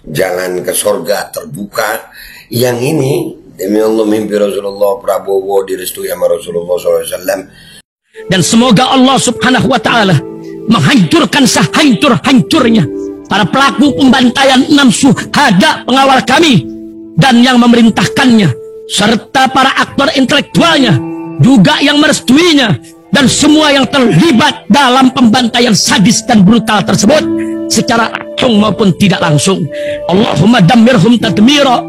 jalan ke surga terbuka. Yang ini demi Allah mimpi Rasulullah, Prabowo direstui sama Rasulullah SAW. Dan semoga Allah Subhanahu wa Ta'ala menghancurkan sehancur-hancurnya para pelaku pembantaian 6 syuhada pengawal kami dan yang memerintahkannya, serta para aktor intelektualnya juga yang merestuinya, dan semua yang terlibat dalam pembantaian sadis dan brutal tersebut secara langsung maupun tidak langsung. Allahumma dammirhum tadmira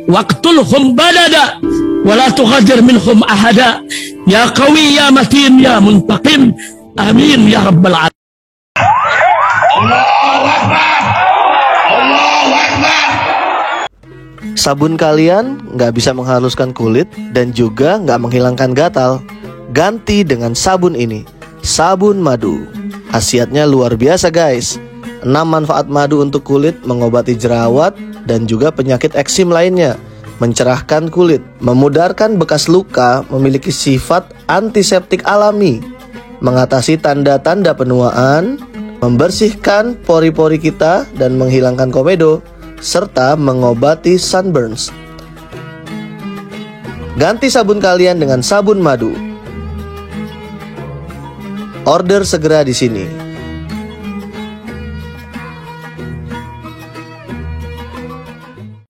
waqtulhum badada wala tughadir minhum ahada ya qawi ya matin ya muntaqim amin ya rabbal alamin. Allahu Akbar, Allahu Akbar. Sabun kalian nggak bisa menghaluskan kulit dan juga nggak menghilangkan gatal. Ganti dengan sabun ini, sabun madu. Khasiatnya luar biasa guys. 6 manfaat madu untuk kulit: mengobati jerawat dan juga penyakit eksim lainnya, mencerahkan kulit, memudarkan bekas luka, memiliki sifat antiseptik alami, mengatasi tanda-tanda penuaan, membersihkan pori-pori kita dan menghilangkan komedo, serta mengobati sunburns. Ganti sabun kalian dengan sabun madu. Order segera di sini.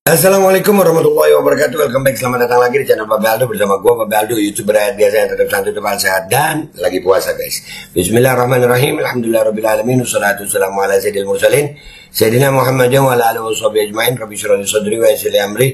Assalamualaikum warahmatullahi wabarakatuh. Welcome back, selamat datang lagi di channel Babe Aldo bersama gue Babe Aldo, YouTuber rakyat biasa yang tetap santai, tetap sehat dan lagi puasa guys. Bismillahirrahmanirrahim. Alhamdulillahirabbil wassalatu wassalamu ala sayyidil mursalin sayyidina Muhammadin wa ala alihi washabihi ajmain. Rabbi shrah li sadri wa yassir li amri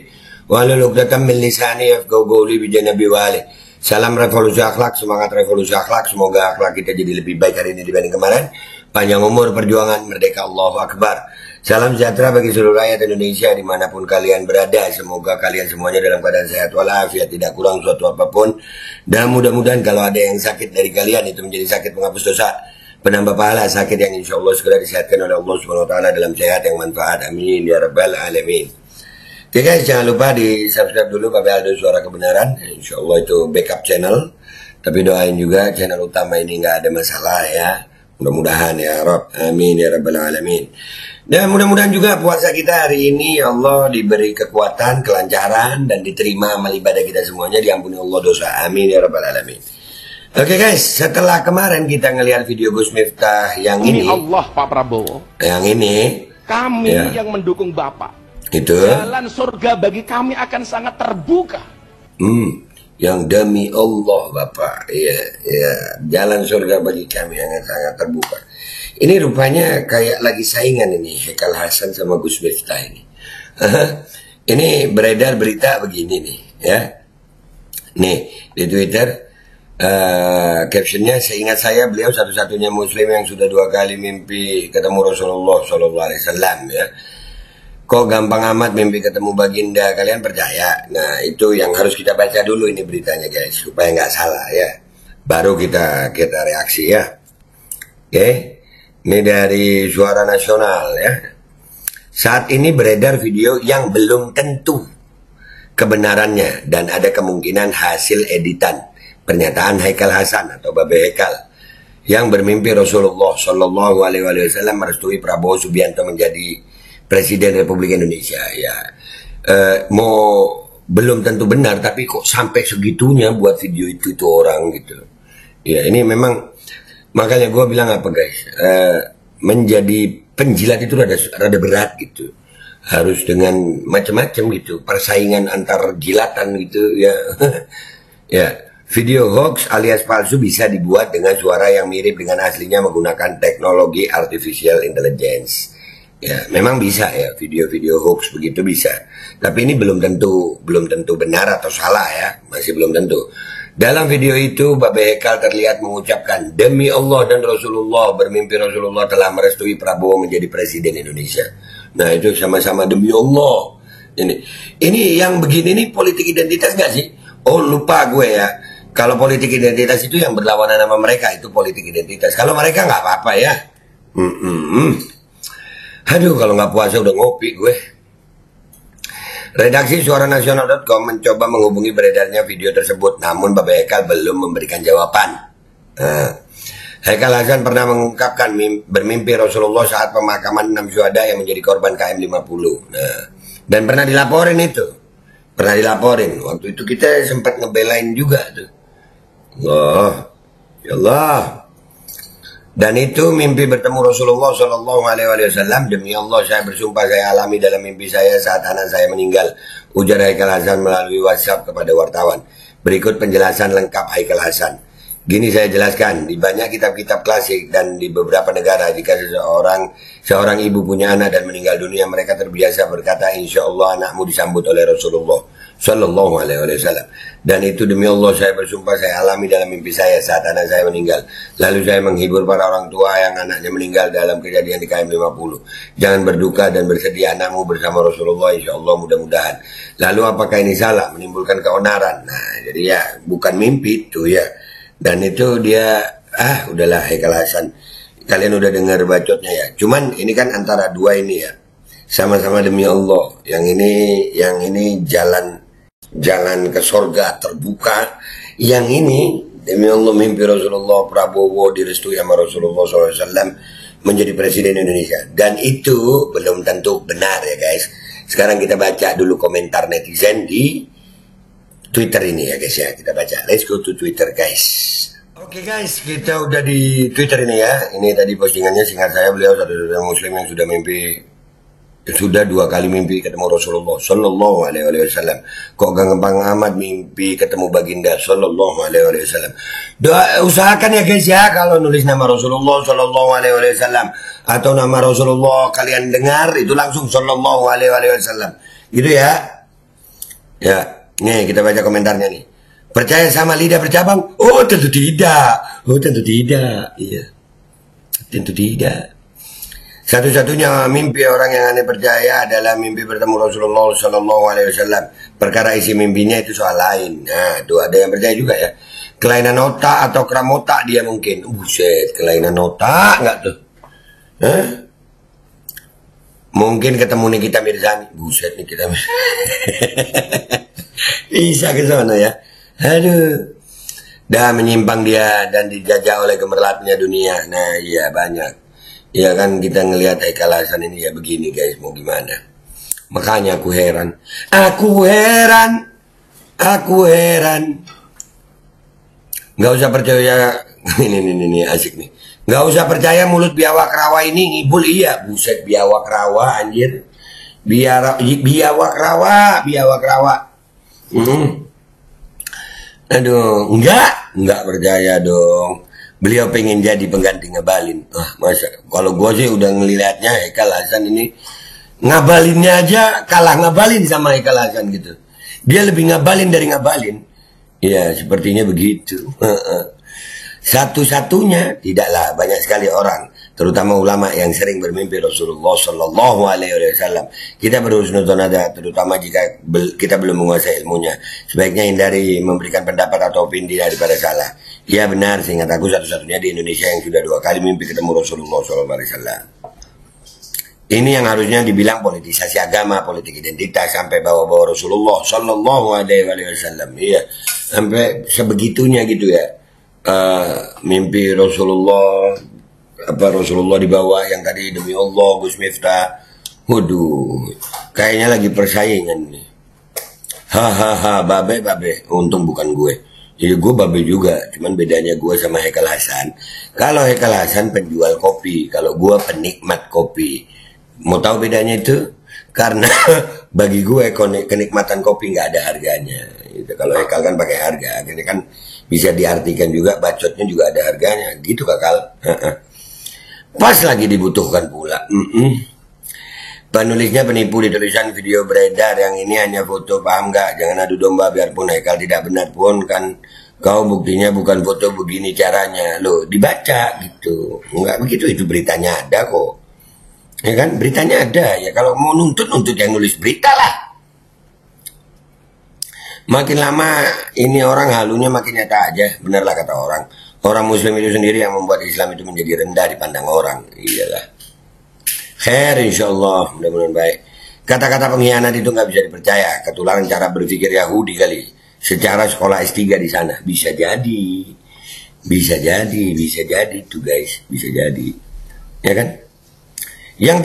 wahlul 'uqdatam min lisani yafqahu qawli bi janabi wa ali. Salam revolusi akhlak, semangat revolusi akhlak. Semoga akhlak kita jadi lebih baik hari ini dibanding kemarin. Panjang umur, perjuangan, merdeka, Allahu Akbar. Salam sejahtera bagi seluruh rakyat Indonesia dimanapun kalian berada. Semoga kalian semuanya dalam keadaan sehat walafiat, tidak kurang suatu apapun. Dan mudah-mudahan kalau ada yang sakit dari kalian itu menjadi sakit penghapus dosa, penambah pahala, sakit yang insya Allah segera disehatkan oleh Allah Subhanahu Wa Taala dalam sehat yang manfaat. Amin ya rabbal alamin. Oke guys, jangan lupa di subscribe dulu Babe Aldo Suara Kebenaran. Insya Allah itu backup channel. Tapi doain juga channel utama ini nggak ada masalah ya. Mudah-mudahan ya Rabb. Amin ya rabbal alamin. Dan mudah-mudahan juga puasa kita hari ini ya Allah diberi kekuatan, kelancaran, dan diterima amal ibadah kita semuanya, diampuni Allah dosa. Amin ya rabbal alamin. Oke guys, setelah kemarin kita ngelihat video Gus Miftah yang ini Allah Pak Prabowo, yang ini kami ya, yang mendukung Bapak, itu jalan surga bagi kami akan sangat terbuka. Yang demi Allah Bapak, ya, jalan surga bagi kami yang sangat terbuka. Ini rupanya kayak lagi saingan ini Haikal Hasan sama Gus Miftah ini. Ini beredar berita begini nih ya. Nih di Twitter captionnya, seingat saya beliau satu-satunya muslim yang sudah 2 kali mimpi ketemu Rasulullah SAW ya. Kok gampang amat mimpi ketemu baginda, kalian percaya? Nah itu yang harus kita baca dulu ini beritanya guys, supaya nggak salah ya. Baru kita reaksi ya. Oke, ini dari Suara Nasional ya. Saat ini beredar video yang belum tentu kebenarannya dan ada kemungkinan hasil editan pernyataan Haikal Hasan atau Babe Haikal yang bermimpi Rasulullah Shallallahu Alaihi Wasallam merestui Prabowo Subianto menjadi Presiden Republik Indonesia ya. Belum tentu benar, tapi kok sampai segitunya buat video itu orang gitu. Ya ini memang makanya gue bilang apa guys, menjadi penjilat itu rada berat gitu. Harus dengan macam-macam gitu, persaingan antar jilatan gitu ya. Ya, video hoax alias palsu bisa dibuat dengan suara yang mirip dengan aslinya menggunakan teknologi artificial intelligence. Ya, memang bisa ya, video-video hoax begitu bisa. Tapi ini belum tentu benar atau salah ya, masih belum tentu. Dalam video itu Babe Haikal terlihat mengucapkan, demi Allah dan Rasulullah, bermimpi Rasulullah telah merestui Prabowo menjadi Presiden Indonesia. Nah itu sama-sama demi Allah. Ini yang begini nih politik identitas gak sih? Oh lupa gue ya. Kalau politik identitas itu yang berlawanan sama mereka, itu politik identitas. Kalau mereka nggak apa-apa ya. Aduh kalau nggak puasa udah ngopi gue. Redaksi suaranasional.com mencoba menghubungi beredarnya video tersebut, namun Babe Haikal belum memberikan jawaban. Haikal Hasan pernah mengungkapkan bermimpi Rasulullah saat pemakaman 6 syuhada yang menjadi korban KM 50. Nah, dan pernah dilaporin itu. Pernah dilaporin. Waktu itu kita sempat ngebelain juga tuh. Allah, ya Allah. Dan itu mimpi bertemu Rasulullah Shallallahu Alaihi Wasallam. Demi Allah saya bersumpah saya alami dalam mimpi saya saat anak saya meninggal. Ujar Haikal Hasan melalui WhatsApp kepada wartawan. Berikut penjelasan lengkap Haikal Hasan. Gini saya jelaskan, di banyak kitab-kitab klasik dan di beberapa negara jika seorang ibu punya anak dan meninggal dunia, mereka terbiasa berkata, insya Allah anakmu disambut oleh Rasulullah Sallallahu Alaihi Wasallam. Dan itu demi Allah saya bersumpah saya alami dalam mimpi saya saat anak saya meninggal. Lalu saya menghibur para orang tua yang anaknya meninggal dalam kejadian di KM 50. Jangan berduka dan bersedih, anakmu bersama Rasulullah insya Allah mudah-mudahan. Lalu apakah ini salah? Menimbulkan keonaran. Nah jadi ya bukan mimpi itu ya. Dan itu dia, udahlah Haikal Hasan. Kalian udah dengar bacotnya ya. Cuman ini kan antara dua ini ya. Sama-sama demi Allah. Yang ini jalan ke sorga terbuka. Yang ini demi Allah mimpi Rasulullah Prabowo direstui sama Rasulullah SAW menjadi presiden Indonesia. Dan itu belum tentu benar ya guys. Sekarang kita baca dulu komentar netizen di Twitter ini ya guys ya, kita baca. Let's go to Twitter guys. Oke guys, kita udah di Twitter ini ya. Ini tadi postingannya, singkat saya beliau satu-satunya muslim yang sudah 2 kali mimpi ketemu Rasulullah Sallallahu Alaihi Wasallam. Kok gampang amat mimpi ketemu baginda Sallallahu Alaihi Wasallam. Usahakan ya guys ya, kalau nulis nama Rasulullah Sallallahu Alaihi Wasallam atau nama Rasulullah kalian dengar itu langsung Sallallahu Alaihi Wasallam. Gitu ya. Ya. Nih kita baca komentarnya nih. Percaya sama lidah bercabang? Oh tentu tidak. Oh tentu tidak. Iya. Tentu tidak. Satu-satunya mimpi orang yang aneh percaya adalah mimpi bertemu Rasulullah Sallallahu Alaihi Wasallam. Perkara isi mimpinya itu soal lain. Nah, tuh ada yang percaya juga ya. Kelainan otak atau kram otak dia mungkin. Buset, kelainan otak nggak tuh? Hah? Mungkin ketemu Nikita Mirzani. Buset Nikita Mirzani. Bisa ke sana ya. Aduh. Dah menyimpang dia dan dijajah oleh gemerlapnya dunia. Nah iya banyak. Ya kan kita ngelihat Haikal Hasan ini ya begini guys. Mau gimana. Makanya aku heran. Aku heran. Gak usah percaya. Ini asik nih. Gak usah percaya mulut biawak rawa ini ngibul. Iya. Buset biawak rawa anjir. Biawak rawa. Aduh, enggak percaya dong. Beliau pengen jadi pengganti Ngabalin. Masa kalau gua sih udah ngelihatnya Haikal Hasan ini ngabalinnya aja kalah Ngabalin sama Haikal Hasan gitu. Dia lebih ngabalin dari Ngabalin. Ya, sepertinya begitu. Satu-satunya tidaklah, banyak sekali orang, terutama ulama yang sering bermimpi Rasulullah Sallallahu Alaihi Wasallam. Kita berhusnuzon ada, terutama jika kita belum menguasai ilmunya. Sebaiknya hindari memberikan pendapat atau opini daripada salah. Ya benar, seingat aku satu-satunya di Indonesia yang sudah 2 kali mimpi ketemu Rasulullah Sallallahu Alaihi Wasallam. Ini yang harusnya dibilang politisasi agama, politik identitas, sampai bawa-bawa Rasulullah Sallallahu Alaihi Wasallam. Iya, sampai sebegitunya gitu ya. Mimpi Rasulullah di bawah yang tadi demi Allah Gus Miftah. Waduh, kayaknya lagi persaingan nih. Hahaha, babe. Untung bukan gue. Ya gue babe juga, cuman bedanya gue sama Haikal Hasan. Kalau Haikal Hasan penjual kopi, kalau gue penikmat kopi. Mau tahu bedanya itu? Karena bagi gue kenikmatan kopi nggak ada harganya. Gitu. Kalau Haikal kan pakai harga, ini kan bisa diartikan juga bacotnya juga ada harganya. Gitu Kakal. Pas lagi dibutuhkan pula. Penulisnya penipu di tulisan video beredar yang ini hanya foto, paham nggak? Jangan adu domba biarpun Haikal tidak benar pun kan kau buktinya bukan foto begini caranya. Loh dibaca gitu. Enggak begitu, itu beritanya ada kok. Ya kan, beritanya ada. Ya kalau mau nuntut yang nulis berita lah. Makin lama ini orang halunya makin nyata aja. Benarlah kata orang. Orang muslim itu sendiri yang membuat Islam itu menjadi rendah dipandang orang. Iyalah. Khair insyaallah, mudah-mudahan baik. Kata-kata pengkhianat itu nggak bisa dipercaya. Ketularan cara berpikir Yahudi kali. Secara sekolah S3 di sana. Bisa jadi. Bisa jadi tuh guys, bisa jadi, ya kan? Yang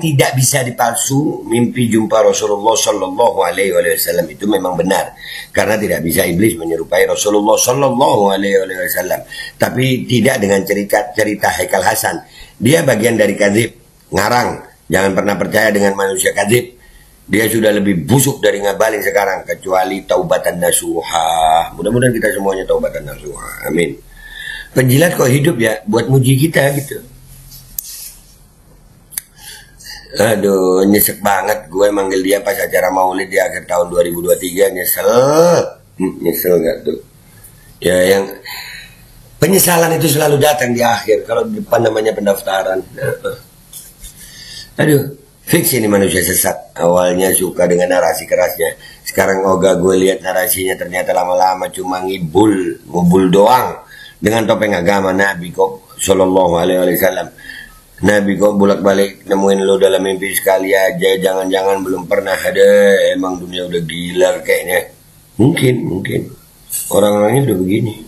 tidak bisa dipalsu, mimpi jumpa Rasulullah Shallallahu Alaihi Wasallam itu memang benar, karena tidak bisa iblis menyerupai Rasulullah Shallallahu Alaihi Wasallam. Tapi tidak dengan cerita Haikal Hasan. Dia bagian dari kadzib, ngarang. Jangan pernah percaya dengan manusia kadzib. Dia sudah lebih busuk dari ngabalin sekarang, kecuali taubatan nasuha. Mudah-mudahan kita semuanya taubatan nasuha. Amin. Penjilat kok hidup ya, buat muji kita gitu. Aduh, nyesek banget gue manggil dia pas acara maulid di akhir tahun 2023. Nyesel gak tuh? Ya, yang penyesalan itu selalu datang di akhir. Kalau di depan namanya pendaftaran. Aduh, fix ini manusia sesat. Awalnya suka dengan narasi kerasnya. Sekarang ogah gue lihat narasinya ternyata lama-lama cuma ngubul doang. Dengan topeng agama Nabi kok Sallallahu Alaihi Wasallam. Nabi kok bolak-balik nemuin lo dalam mimpi sekali aja. Jangan-jangan belum pernah ada. Emang dunia udah gila kayaknya. Mungkin orang-orangnya udah begini.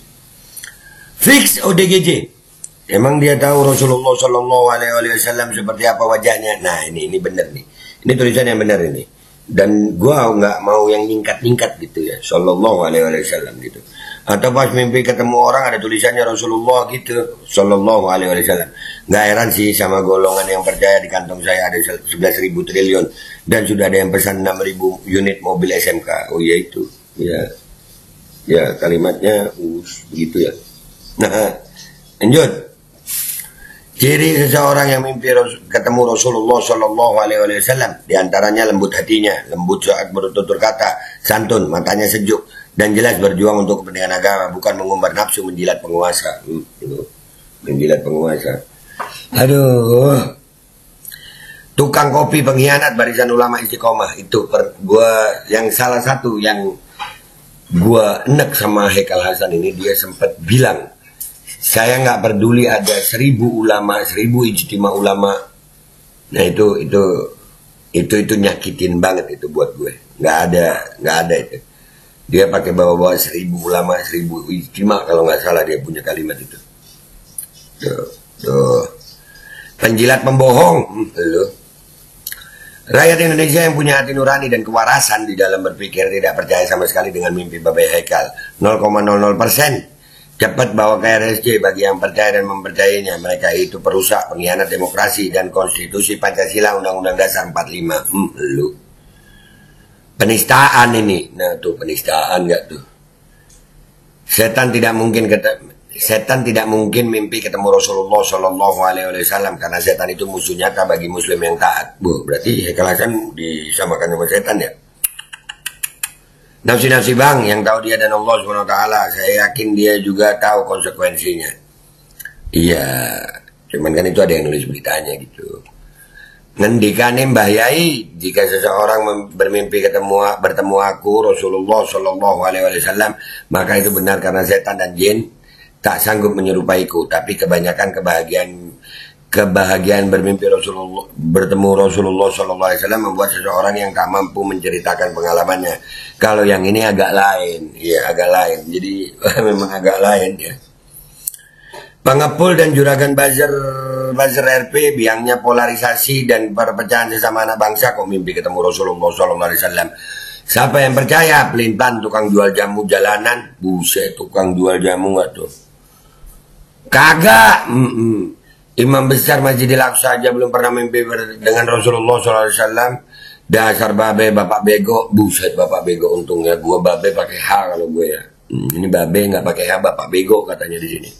Fix ODGJ. Emang dia tahu Rasulullah Shallallahu Alaihi Wasallam seperti apa wajahnya. Nah ini benar nih. Ini tulisan yang benar ini. Dan gua nggak mau yang nyingkat-nyingkat gitu ya. Sallallahu Alaihi Wasallam gitu. Atau pas mimpi ketemu orang ada tulisannya Rasulullah gitu, Sallallahu Alaihi Wasallam. Nggak heran sih sama golongan yang percaya di kantong saya ada 11.000 triliun dan sudah ada yang pesan 6.000 unit mobil SMK. Oh iya itu, ya kalimatnya begitu ya. Nah, lanjut. Ciri seseorang yang mimpi ketemu Rasulullah Sallallahu Alaihi Wasallam diantaranya lembut hatinya, lembut saat bertutur kata, santun, matanya sejuk. Dan jelas berjuang untuk kepentingan agama, bukan mengumbar nafsu menjilat penguasa. Menjilat penguasa. Aduh. Tukang kopi pengkhianat barisan ulama istiqomah itu gua yang salah satu yang gua enek sama Haikal Hasan ini, dia sempat bilang, saya nggak peduli ada 1.000 ulama, 1.000 ijtima ulama. Nah itu nyakitin banget itu buat gue. Nggak ada itu. Dia pakai bawa-bawa 1.000 ulama, 1.000 ijtima kalau nggak salah dia punya kalimat itu. Tuh. Penjilat pembohong. Rakyat Indonesia yang punya hati nurani dan kewarasan di dalam berpikir tidak percaya sama sekali dengan mimpi Babai Haikal. 0,00%. Cepat bawa ke RSJ bagi yang percaya dan mempercayainya. Mereka itu perusak, pengkhianat demokrasi dan konstitusi Pancasila Undang-Undang Dasar 45. Penistaan ini. Nah tuh penistaan gak tuh? Setan tidak mungkin mimpi ketemu Rasulullah Shallallahu Alaihi Wasallam karena setan itu musuh nyata bagi muslim yang taat. Berarti Haikal Hasan disamakan sama setan ya? Nafsi bang yang tahu dia dan Allah SWT, saya yakin dia juga tahu konsekuensinya. Iya, cuman kan itu ada yang nulis beritanya gitu. Ngendikane Mbah Yai, jika seseorang bermimpi bertemu aku Rasulullah Shallallahu Alaihi Wasallam, maka itu benar karena setan dan jin tak sanggup menyerupaiku. Tapi kebanyakan kebahagiaan bermimpi bertemu Rasulullah Shallallahu Alaihi Wasallam membuat seseorang yang tak mampu menceritakan pengalamannya. Kalau yang ini agak lain, ya agak lain. Jadi memang agak lain ya. Pengepul dan juragan buzzer RP, biangnya polarisasi dan perpecahan sesama anak bangsa. Kok mimpi ketemu Rasulullah SAW? Siapa yang percaya? Pelintan tukang jual jamu jalanan. Buset, tukang jual jamu gak tuh? Kagak. Imam besar Masjidil Aqsa aja belum pernah mimpi dengan Rasulullah SAW. Dasar babe, bapak bego. Buset, bapak bego. Untungnya gua babe pakai H kalau gue ya. Ini babe nggak pakai H, bapak bego katanya di sini.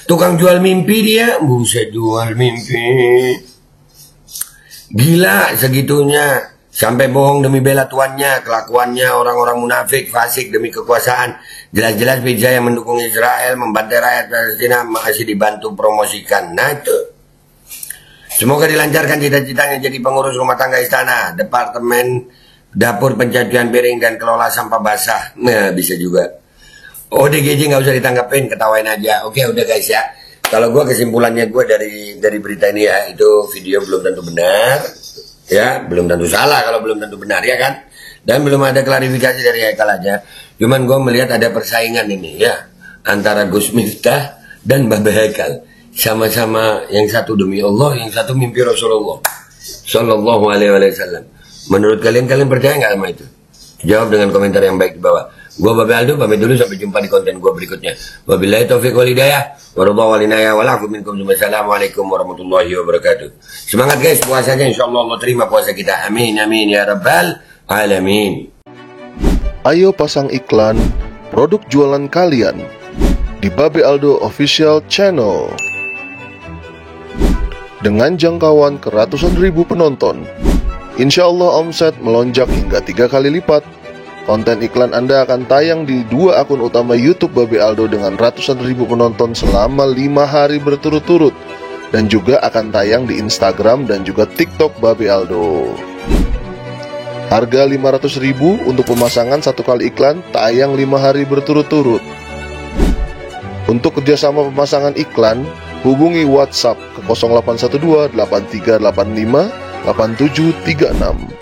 Tukang jual mimpi dia, buset jual mimpi. Gila segitunya. Sampai bohong demi bela tuannya, kelakuannya orang-orang munafik, fasik demi kekuasaan. Jelas-jelas pizza yang mendukung Israel, membantai rakyat Palestina masih dibantu promosikan. Nah itu. Semoga dilancarkan cita-citanya jadi pengurus rumah tangga istana, departemen dapur pencucian piring dan kelola sampah basah. Nah bisa juga. ODGJ nggak usah ditanggapin, ketawain aja. Oke udah guys ya. Kalau gue kesimpulannya gue dari berita ini ya, itu video belum tentu benar, ya belum tentu salah kalau belum tentu benar ya kan. Dan belum ada klarifikasi dari Haikal aja. Cuman gue melihat ada persaingan ini ya, antara Gus Miftah dan Mbah Haikal. Sama-sama yang satu demi Allah, yang satu mimpi Rasulullah Sallallahu Alaihi Wasallam. Menurut kalian percaya nggak sama itu? Jawab dengan komentar yang baik di bawah. Gua Babe Aldo pamit dulu, sampai jumpa di konten gua berikutnya. Wabillahi taufiq wal hidayah. Waradha walinaya walafu minkum. Assalamualaikum warahmatullahi wabarakatuh. Semangat guys puasanya, insyaallah Allah terima puasa kita. Amin amin ya rabbal alamin. Ayo pasang iklan produk jualan kalian di Babe Aldo Official Channel. Dengan jangkauan ke ratusan ribu penonton, insya Allah omset melonjak hingga 3 kali lipat. Konten iklan Anda akan tayang di 2 akun utama YouTube Babe Aldo dengan ratusan ribu penonton selama 5 hari berturut-turut, dan juga akan tayang di Instagram dan juga TikTok Babe Aldo. Harga 500.000 untuk pemasangan 1 kali iklan, tayang 5 hari berturut-turut. Untuk kerjasama pemasangan iklan, hubungi WhatsApp ke 0812 8385 8736.